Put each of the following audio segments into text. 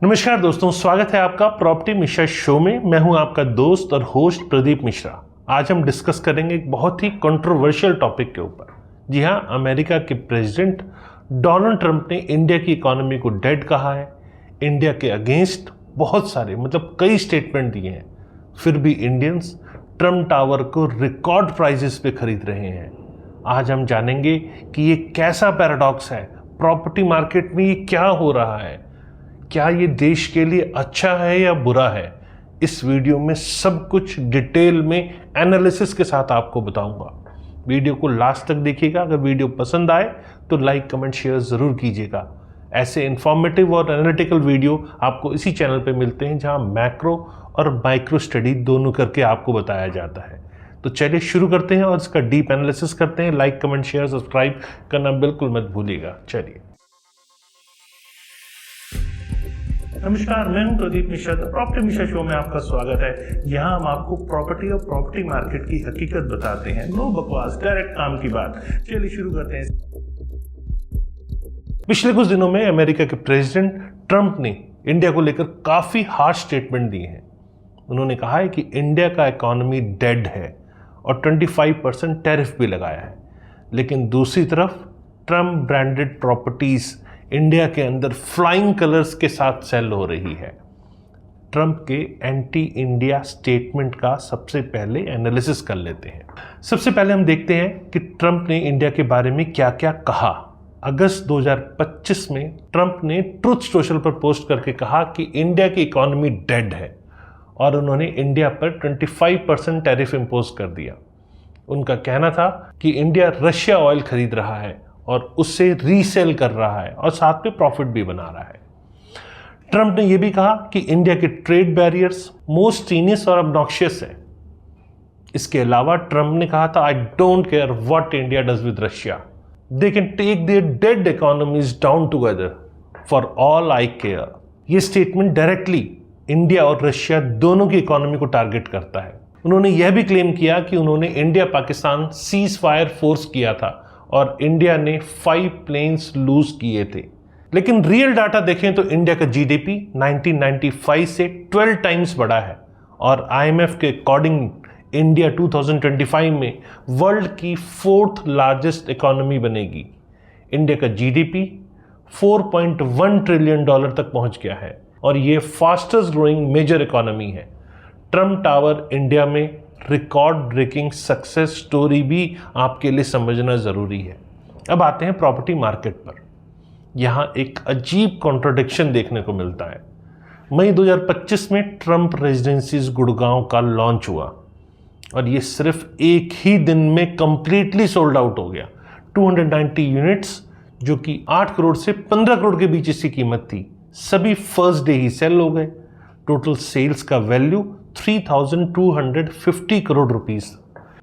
नमस्कार दोस्तों, स्वागत है आपका प्रॉपर्टी मिश्रा शो में। मैं हूं आपका दोस्त और होस्ट प्रदीप मिश्रा। आज हम डिस्कस करेंगे एक बहुत ही कंट्रोवर्शियल टॉपिक के ऊपर। जी हां, अमेरिका के प्रेसिडेंट डोनाल्ड ट्रंप ने इंडिया की इकोनॉमी को डेड कहा है। इंडिया के अगेंस्ट बहुत सारे कई स्टेटमेंट दिए हैं, फिर भी इंडियंस ट्रंप टावर को रिकॉर्ड प्राइसेस पे खरीद रहे हैं। आज हम जानेंगे कि ये कैसा पैराडॉक्स है, प्रॉपर्टी मार्केट में ये क्या हो रहा है, क्या ये देश के लिए अच्छा है या बुरा है। इस वीडियो में सब कुछ डिटेल में एनालिसिस के साथ आपको बताऊंगा। वीडियो को लास्ट तक देखिएगा। अगर वीडियो पसंद आए तो लाइक कमेंट शेयर ज़रूर कीजिएगा। ऐसे इंफॉर्मेटिव और एनालिटिकल वीडियो आपको इसी चैनल पे मिलते हैं, जहां मैक्रो और माइक्रो स्टडी दोनों करके आपको बताया जाता है। तो चलिए शुरू करते हैं और इसका डीप एनालिसिस करते हैं। लाइक कमेंट शेयर सब्सक्राइब करना बिल्कुल मत भूलिएगा। चलिए, नमस्कार, मैं हूं प्रदीप मिश्रा। प्रॉपर्टी मिश्रा शो में आपका स्वागत है। यहाँ हम आपको प्रॉपर्टी और प्रॉपर्टी मार्केट की हकीकत बताते हैं। नो बकवास, डायरेक्ट काम की बात। चलिए शुरू करते हैं। पिछले कुछ दिनों में अमेरिका के प्रेसिडेंट ट्रंप ने इंडिया को लेकर काफी हार्श स्टेटमेंट दिए हैं। उन्होंने कहा है कि इंडिया का इकोनॉमी डेड है और 25% टैरिफ भी लगाया है। लेकिन दूसरी तरफ ट्रंप ब्रांडेड प्रॉपर्टीज इंडिया के अंदर फ्लाइंग कलर्स के साथ सेल हो रही है। ट्रंप के एंटी इंडिया स्टेटमेंट का सबसे पहले एनालिसिस कर लेते हैं। सबसे पहले हम देखते हैं कि ट्रंप ने इंडिया के बारे में क्या क्या कहा। अगस्त 2025 में ट्रंप ने ट्रुथ सोशल पर पोस्ट करके कहा कि इंडिया की इकोनॉमी डेड है और उन्होंने इंडिया पर 25% टैरिफ इंपोज कर दिया। उनका कहना था कि इंडिया रशिया ऑयल खरीद रहा है और उससे रीसेल कर रहा है और साथ में प्रॉफिट भी बना रहा है। ट्रंप ने यह भी कहा कि इंडिया के ट्रेड बैरियर्स मोस्ट सीनियस और ऑब्नॉक्शियस है। इसके अलावा ट्रंप ने कहा था, I don't care what India does with Russia, they can take their dead economies down together, for all I care. यह स्टेटमेंट डायरेक्टली इंडिया और रशिया दोनों की इकोनॉमी को टारगेट करता है। उन्होंने यह भी क्लेम किया कि उन्होंने India Pakistan cease fire force किया था और इंडिया ने 5 प्लेन्स लूज किए थे। लेकिन रियल डाटा देखें तो इंडिया का जीडीपी 1995 से 12 टाइम्स बढ़ा है और आईएमएफ के अकॉर्डिंग इंडिया 2025 में वर्ल्ड की 4th लार्जेस्ट इकोनॉमी बनेगी। इंडिया का जीडीपी $4.1 ट्रिलियन तक पहुंच गया है और ये फास्टेस्ट ग्रोइंग मेजर इकोनॉमी है। ट्रंप टावर इंडिया में रिकॉर्ड ब्रेकिंग सक्सेस स्टोरी भी आपके लिए समझना ज़रूरी है। अब आते हैं प्रॉपर्टी मार्केट पर। यहाँ एक अजीब कॉन्ट्रडिक्शन देखने को मिलता है। मई 2025 में ट्रंप रेजिडेंसीज गुड़गांव का लॉन्च हुआ और ये सिर्फ एक ही दिन में कंप्लीटली सोल्ड आउट हो गया। 290 यूनिट्स, जो कि 8 करोड़ से 15 करोड़ के बीच इसकी कीमत थी, सभी फर्स्ट डे ही सेल हो गए। टोटल सेल्स का वैल्यू 3,250 करोड़ रुपीस।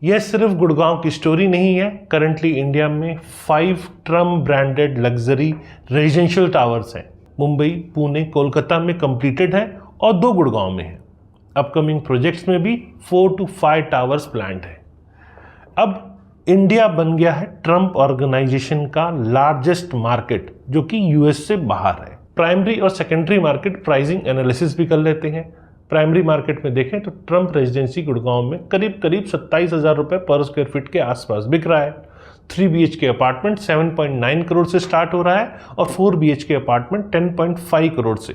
यह सिर्फ गुड़गांव की स्टोरी नहीं है। करंटली इंडिया में 5 Trump branded luxury residential towers हैं। मुंबई, पुणे, कोलकाता में कंप्लीटेड है और 2 गुड़गांव में है। अपकमिंग प्रोजेक्ट्स में भी 4 to 5 टावर्स प्लान्ड है। अब इंडिया बन गया है ट्रंप ऑर्गेनाइजेशन का लार्जेस्ट मार्केट, जो कि यूएस से बाहर है। प्राइमरी और सेकेंडरी मार्केट प्राइसिंग एनालिसिस भी कर लेते हैं। प्राइमरी मार्केट में देखें तो ट्रंप रेजिडेंसी गुड़गांव में करीब 27,000 रुपए पर स्क्वायर फीट के आसपास बिक रहा है। 3 BHK अपार्टमेंट 7.9 करोड़ से स्टार्ट हो रहा है और 4 BHK अपार्टमेंट 10.5 करोड़ से,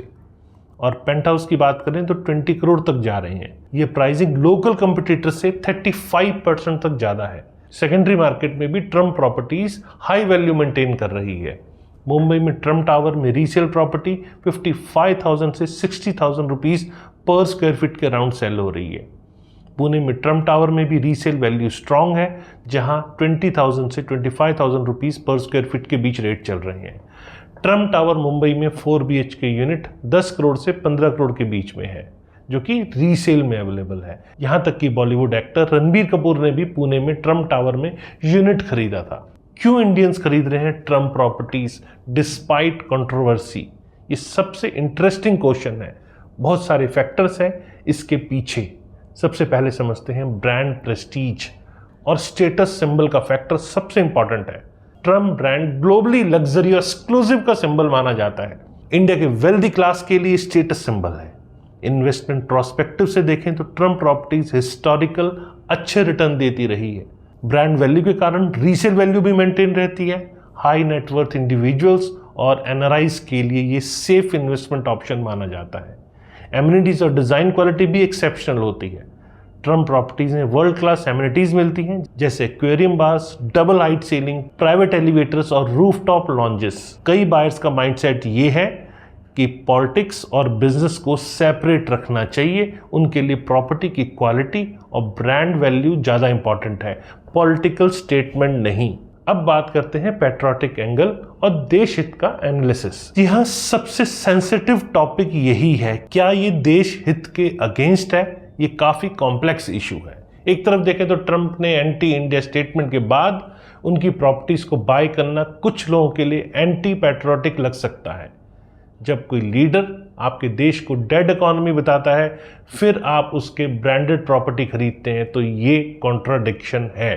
और पेंट हाउस की बात करें तो 20 करोड़ तक जा रहे हैं। ये प्राइसिंग लोकल कंपटीटर से 35% तक ज़्यादा है। सेकेंडरी मार्केट में भी Trump properties high value maintain कर रही है। मुंबई में ट्रंप टावर में रीसेल प्रॉपर्टी 55,000 से 60,000 रुपीज़ पर स्क्वायर फीट के अराउंड सेल हो रही है। पुणे में ट्रंप टावर में भी रीसेल वैल्यू स्ट्रांग है, जहां 20,000 से 25,000 रुपीज़ पर स्क्वायर फीट के बीच रेट चल रहे हैं। ट्रंप टावर मुंबई में 4 BHK यूनिट 10 करोड़ से 15 करोड़ के बीच में है, जो कि रीसेल में अवेलेबल है। यहां तक कि बॉलीवुड एक्टर रणबीर कपूर ने भी पुणे में ट्रंप टावर में यूनिट खरीदा था। क्यों इंडियंस खरीद रहे हैं ट्रंप प्रॉपर्टीज डिस्पाइट कंट्रोवर्सी? ये सबसे इंटरेस्टिंग क्वेश्चन है। बहुत सारे फैक्टर्स हैं इसके पीछे। सबसे पहले समझते हैं ब्रांड प्रेस्टीज और स्टेटस सिंबल का फैक्टर सबसे इंपॉर्टेंट है। ट्रंप ब्रांड ग्लोबली लग्जरी और एक्सक्लूसिव का सिंबल माना जाता है। इंडिया के वेल्दी क्लास के लिए स्टेटस सिंबल है। इन्वेस्टमेंट प्रोस्पेक्टिव से देखें तो ट्रम्प प्रॉपर्टीज हिस्टोरिकल अच्छे रिटर्न देती रही है। ब्रांड वैल्यू के कारण रीसेल वैल्यू भी मेंटेन रहती है। हाई नेटवर्थ इंडिविजुअल्स और एनआरआईज के लिए ये सेफ इन्वेस्टमेंट ऑप्शन माना जाता है। एमिनिटीज और डिजाइन क्वालिटी भी एक्सेप्शनल होती है। ट्रम्प प्रॉपर्टीज में वर्ल्ड क्लास एमिनिटीज मिलती हैं, जैसे aquarium bars, double height ceiling, private elevators और रूफटॉप लॉन्जेस। कई बायर्स का माइंडसेट ये है कि पॉलिटिक्स और बिजनेस को सेपरेट रखना चाहिए। उनके लिए प्रॉपर्टी की क्वालिटी और ब्रांड वैल्यू ज़्यादा इंपॉर्टेंट है, पॉलिटिकल स्टेटमेंट नहीं। अब बात करते हैं पैट्रियोटिक एंगल और देश हित का एनालिसिस। जी हाँ, सबसे सेंसिटिव टॉपिक यही है, क्या ये देश हित के अगेंस्ट है? ये काफ़ी कॉम्प्लेक्स इशू है। एक तरफ देखें तो ट्रंप ने एंटी इंडिया स्टेटमेंट के बाद उनकी प्रॉपर्टीज को बाय करना कुछ लोगों के लिए एंटी पैट्रियोटिक लग सकता है। जब कोई लीडर आपके देश को डेड इकोनॉमी बताता है, फिर आप उसके ब्रांडेड प्रॉपर्टी खरीदते हैं, तो ये कॉन्ट्राडिक्शन है।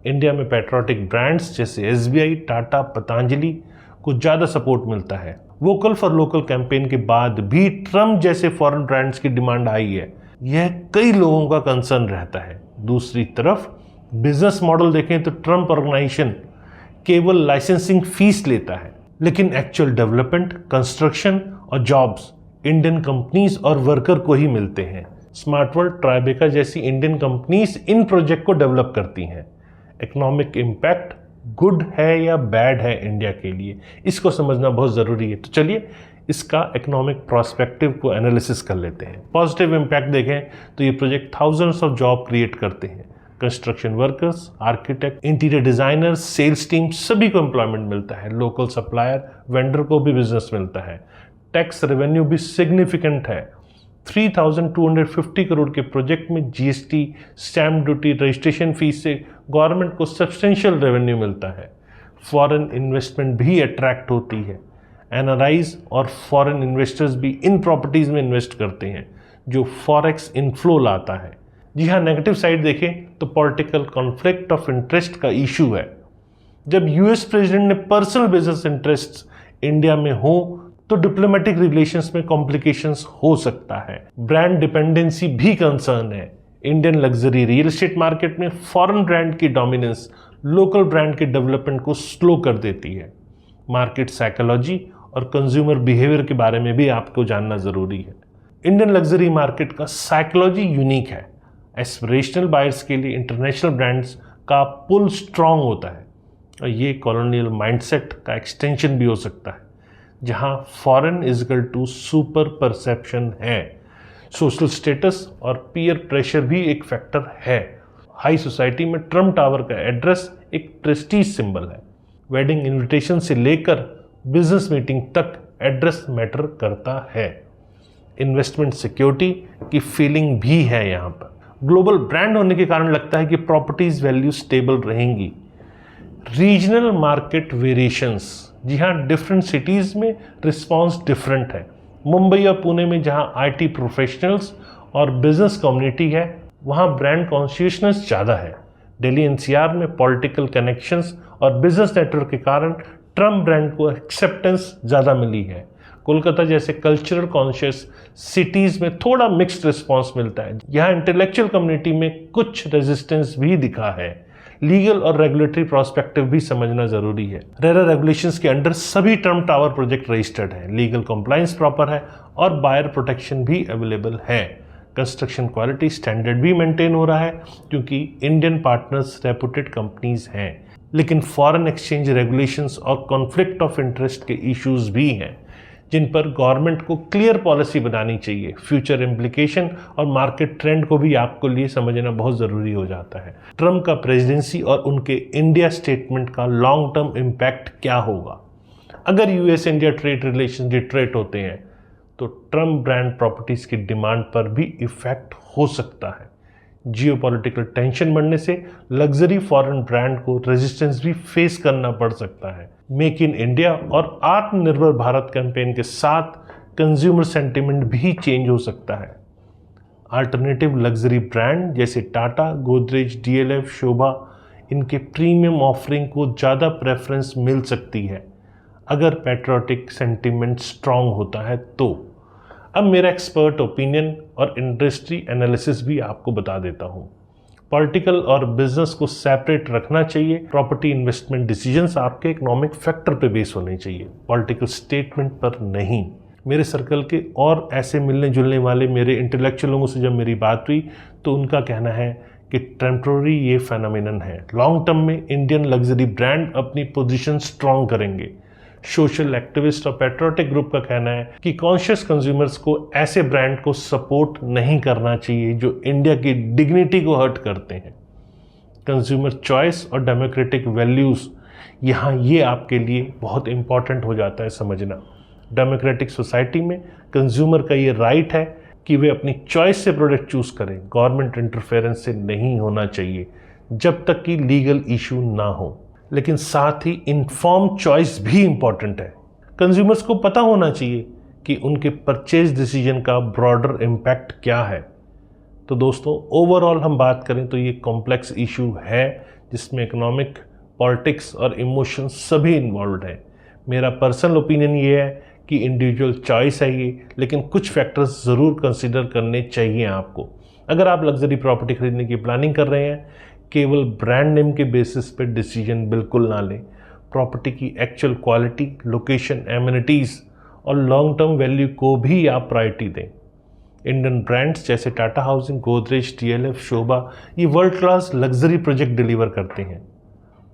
इंडिया में पैट्रियोटिक ब्रांड्स जैसे एसबीआई, टाटा, पतंजलि को ज़्यादा सपोर्ट मिलता है। वोकल फॉर लोकल कैंपेन के बाद भी ट्रम्प जैसे फॉरेन ब्रांड्स की डिमांड आई है, यह कई लोगों का कंसर्न रहता है। दूसरी तरफ बिजनेस मॉडल देखें तो ट्रम्प ऑर्गेनाइजेशन केवल लाइसेंसिंग फीस लेता है, लेकिन एक्चुअल डेवलपमेंट, कंस्ट्रक्शन और जॉब्स इंडियन कंपनीज और वर्कर को ही मिलते हैं। स्मार्ट वर्ल्ड, ट्राइबेका जैसी इंडियन कंपनीज इन प्रोजेक्ट को डेवलप करती हैं। इकोनॉमिक इम्पैक्ट गुड है या बैड है इंडिया के लिए, इसको समझना बहुत ज़रूरी है। तो चलिए इसका इकोनॉमिक प्रोस्पेक्टिव को एनालिसिस कर लेते हैं। पॉजिटिव इम्पैक्ट देखें तो ये project thousands of job create करते हैं। Construction workers, architect, interior designers, sales team सभी को एम्प्लॉयमेंट मिलता है। लोकल सप्लायर, वेंडर को भी बिजनेस मिलता है। टैक्स रेवेन्यू भी सिग्निफिकेंट है। 3,250 करोड़ के प्रोजेक्ट में GST, stamp duty, registration fees से गवर्नमेंट को सब्सटेंशियल रेवेन्यू मिलता है। फॉरेन इन्वेस्टमेंट भी अट्रैक्ट होती है। एनआरआईज और फॉरेन इन्वेस्टर्स भी इन प्रॉपर्टीज में इन्वेस्ट करते हैं, जो फॉरेक्स इनफ्लो लाता है। जी हाँ, नेगेटिव साइड देखें तो पॉलिटिकल कॉन्फ्लिक्ट ऑफ इंटरेस्ट का इशू है। जब यूएस प्रेसिडेंट ने पर्सनल बिजनेस इंटरेस्ट्स इंडिया में हो तो डिप्लोमेटिक रिलेशंस में कॉम्प्लिकेशंस हो सकता है। ब्रांड डिपेंडेंसी भी कंसर्न है। Indian luxury real estate market में फॉरेन ब्रांड की डोमिनेंस लोकल ब्रांड के डेवलपमेंट को स्लो कर देती है। मार्केट साइकोलॉजी और कंज्यूमर बिहेवियर के बारे में भी आपको जानना जरूरी है। इंडियन लग्जरी मार्केट का साइकोलॉजी यूनिक है। एस्पिरेशनल बायर्स के लिए इंटरनेशनल ब्रांड्स का पुल स्ट्रांग होता है, और ये कॉलोनियल माइंडसेट का एक्सटेंशन भी हो सकता है, जहां foreign is equal to super perception है। सोशल स्टेटस और पीयर प्रेशर भी एक फैक्टर है। हाई सोसाइटी में ट्रम्प टावर का एड्रेस एक प्रेस्टीज सिंबल है। वेडिंग इनविटेशन से लेकर बिजनेस मीटिंग तक एड्रेस मैटर करता है। इन्वेस्टमेंट सिक्योरिटी की फीलिंग भी है यहाँ पर। ग्लोबल ब्रांड होने के कारण लगता है कि प्रॉपर्टीज वैल्यू स्टेबल रहेंगी। रीजनल मार्केट वेरिएशंस, जी हाँ, डिफरेंट सिटीज़ में रिस्पॉन्स डिफरेंट है। मुंबई और पुणे में जहाँ आईटी प्रोफेशनल्स और बिजनेस कम्युनिटी है, वहाँ ब्रांड कॉन्शियसनेस ज़्यादा है। दिल्ली एनसीआर में पॉलिटिकल कनेक्शंस और बिजनेस नेटवर्क के कारण ट्रम्प ब्रांड को एक्सेप्टेंस ज़्यादा मिली है। कोलकाता जैसे कल्चरल कॉन्शियस सिटीज़ में थोड़ा मिक्स्ड रिस्पॉन्स मिलता है। यहाँ इंटेलेक्चुअल कम्युनिटी में कुछ रेजिस्टेंस भी दिखा है। लीगल और रेगुलेटरी प्रोस्पेक्टिव भी समझना जरूरी है। रेरा रेगुलेशंस के अंडर सभी ट्रम्प टावर प्रोजेक्ट रजिस्टर्ड है। लीगल कंप्लायंस प्रॉपर है और बायर प्रोटेक्शन भी अवेलेबल है। कंस्ट्रक्शन क्वालिटी स्टैंडर्ड भी मेंटेन हो रहा है, क्योंकि इंडियन पार्टनर्स रेपुटेड कंपनीज हैं। लेकिन फॉरेन एक्सचेंज रेगुलेशंस और कॉन्फ्लिक्ट ऑफ इंटरेस्ट के इश्यूज भी हैं, जिन पर गवर्नमेंट को क्लियर पॉलिसी बनानी चाहिए। फ्यूचर इम्प्लीकेशन और मार्केट ट्रेंड को भी आपको लिए समझना बहुत ज़रूरी हो जाता है। ट्रम्प का प्रेसिडेंसी और उनके इंडिया स्टेटमेंट का लॉन्ग टर्म इम्पैक्ट क्या होगा? अगर यूएस इंडिया ट्रेड रिलेशन डिट्रेट होते हैं तो ट्रम्प ब्रांड प्रॉपर्टीज़ की डिमांड पर भी इफेक्ट हो सकता है। जियोपॉलिटिकल टेंशन बढ़ने से लग्जरी फॉरेन ब्रांड को रेजिस्टेंस भी फेस करना पड़ सकता है। मेक इन इंडिया और आत्मनिर्भर भारत कैंपेन के साथ कंज्यूमर सेंटिमेंट भी चेंज हो सकता है। अल्टरनेटिव लग्जरी ब्रांड जैसे टाटा, गोदरेज, डीएलएफ, शोभा, इनके प्रीमियम ऑफरिंग को ज़्यादा प्रेफरेंस मिल सकती है। अगर पैट्रियोटिक सेंटिमेंट स्ट्रांग होता है तो। अब मेरा एक्सपर्ट ओपिनियन और इंडस्ट्री एनालिसिस भी आपको बता देता हूँ। पॉलिटिकल और बिजनेस को सेपरेट रखना चाहिए। प्रॉपर्टी इन्वेस्टमेंट डिसीजंस आपके इकोनॉमिक फैक्टर पे बेस होने चाहिए, पॉलिटिकल स्टेटमेंट पर नहीं। मेरे सर्कल के और ऐसे मिलने जुलने वाले मेरे इंटेलेक्चुअल लोगों से जब मेरी बात हुई तो उनका कहना है कि टेम्पररी ये फेनोमेनन है, लॉन्ग टर्म में इंडियन लग्जरी ब्रांड अपनी पोजीशन स्ट्रांग करेंगे। सोशल एक्टिविस्ट और पैट्रियोटिक ग्रुप का कहना है कि कॉन्शियस कंज्यूमर्स को ऐसे ब्रांड को सपोर्ट नहीं करना चाहिए जो इंडिया की डिग्निटी को हर्ट करते हैं। कंज्यूमर चॉइस और डेमोक्रेटिक वैल्यूज़ यहाँ ये आपके लिए बहुत इंपॉर्टेंट हो जाता है समझना। डेमोक्रेटिक सोसाइटी में कंज्यूमर का ये राइट है कि वे अपनी चॉइस से प्रोडक्ट चूज़ करें, गवर्नमेंट इंटरफेरेंस से नहीं होना चाहिए जब तक कि लीगल इशू ना हो। लेकिन साथ ही इन्फॉर्म चॉइस भी इम्पॉर्टेंट है। कंज्यूमर्स को पता होना चाहिए कि उनके परचेज डिसीजन का ब्रॉडर इम्पैक्ट क्या है। तो दोस्तों, ओवरऑल हम बात करें तो ये कॉम्प्लेक्स इशू है जिसमें इकोनॉमिक, पॉलिटिक्स और इमोशंस सभी इन्वॉल्व हैं। मेरा पर्सनल ओपिनियन ये है कि इंडिविजुअल चॉइस है ये, लेकिन कुछ फैक्टर्स ज़रूर कंसिडर करने चाहिए आपको। अगर आप लग्जरी प्रॉपर्टी खरीदने की प्लानिंग कर रहे हैं, केवल ब्रांड नेम के बेसिस पे डिसीजन बिल्कुल ना लें। प्रॉपर्टी की एक्चुअल क्वालिटी, लोकेशन, एमिनिटीज़ और लॉन्ग टर्म वैल्यू को भी आप प्रायोरिटी दें। इंडियन ब्रांड्स जैसे टाटा हाउसिंग, गोदरेज, TLF, शोभा ये world class luxury project deliver करते हैं,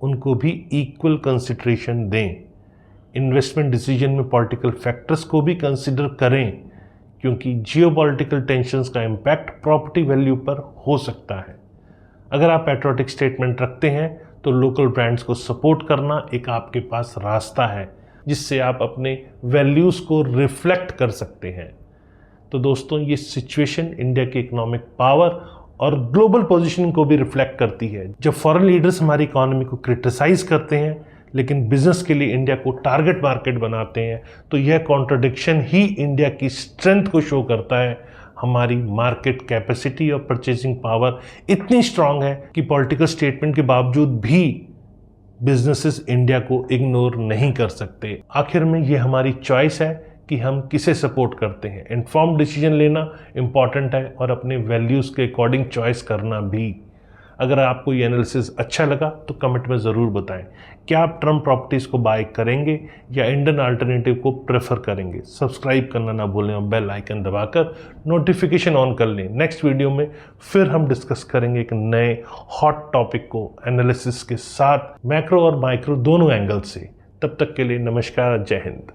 उनको भी इक्वल कंसिडरेशन दें। इन्वेस्टमेंट डिसीजन में पॉलिटिकल फैक्टर्स को भी कंसिडर करें क्योंकि जियोपॉलिटिकल टेंशंस का इम्पैक्ट प्रॉपर्टी वैल्यू पर हो सकता है। अगर आप पैट्रियोटिक स्टेटमेंट रखते हैं तो लोकल ब्रांड्स को सपोर्ट करना एक आपके पास रास्ता है जिससे आप अपने वैल्यूज़ को रिफ्लेक्ट कर सकते हैं। तो दोस्तों, ये सिचुएशन इंडिया की इकोनॉमिक पावर और ग्लोबल पोजीशनिंग को भी रिफ्लेक्ट करती है। जब फॉरेन लीडर्स हमारी इकोनॉमी को क्रिटिसाइज करते हैं लेकिन बिजनेस के लिए इंडिया को टारगेट मार्केट बनाते हैं तो यह कॉन्ट्रडिक्शन ही इंडिया की स्ट्रेंथ को शो करता है। हमारी मार्केट कैपेसिटी और परचेजिंग पावर इतनी स्ट्रांग है कि पॉलिटिकल स्टेटमेंट के बावजूद भी बिजनेसेस इंडिया को इग्नोर नहीं कर सकते। आखिर में ये हमारी चॉइस है कि हम किसे सपोर्ट करते हैं। इन्फॉर्म्ड डिसीजन लेना इम्पॉर्टेंट है और अपने वैल्यूज़ के अकॉर्डिंग चॉइस करना भी। अगर आपको ये एनालिसिस अच्छा लगा तो कमेंट में ज़रूर बताएं। क्या आप ट्रम्प प्रॉपर्टीज़ को बाय करेंगे या इंडियन अल्टरनेटिव को प्रेफर करेंगे? सब्सक्राइब करना ना भूलें और बेल आइकन दबाकर नोटिफिकेशन ऑन कर लें। नेक्स्ट वीडियो में फिर हम डिस्कस करेंगे एक नए हॉट टॉपिक को एनालिसिस के साथ, मैक्रो और माइक्रो दोनों एंगल से। तब तक के लिए नमस्कार, जय हिंद।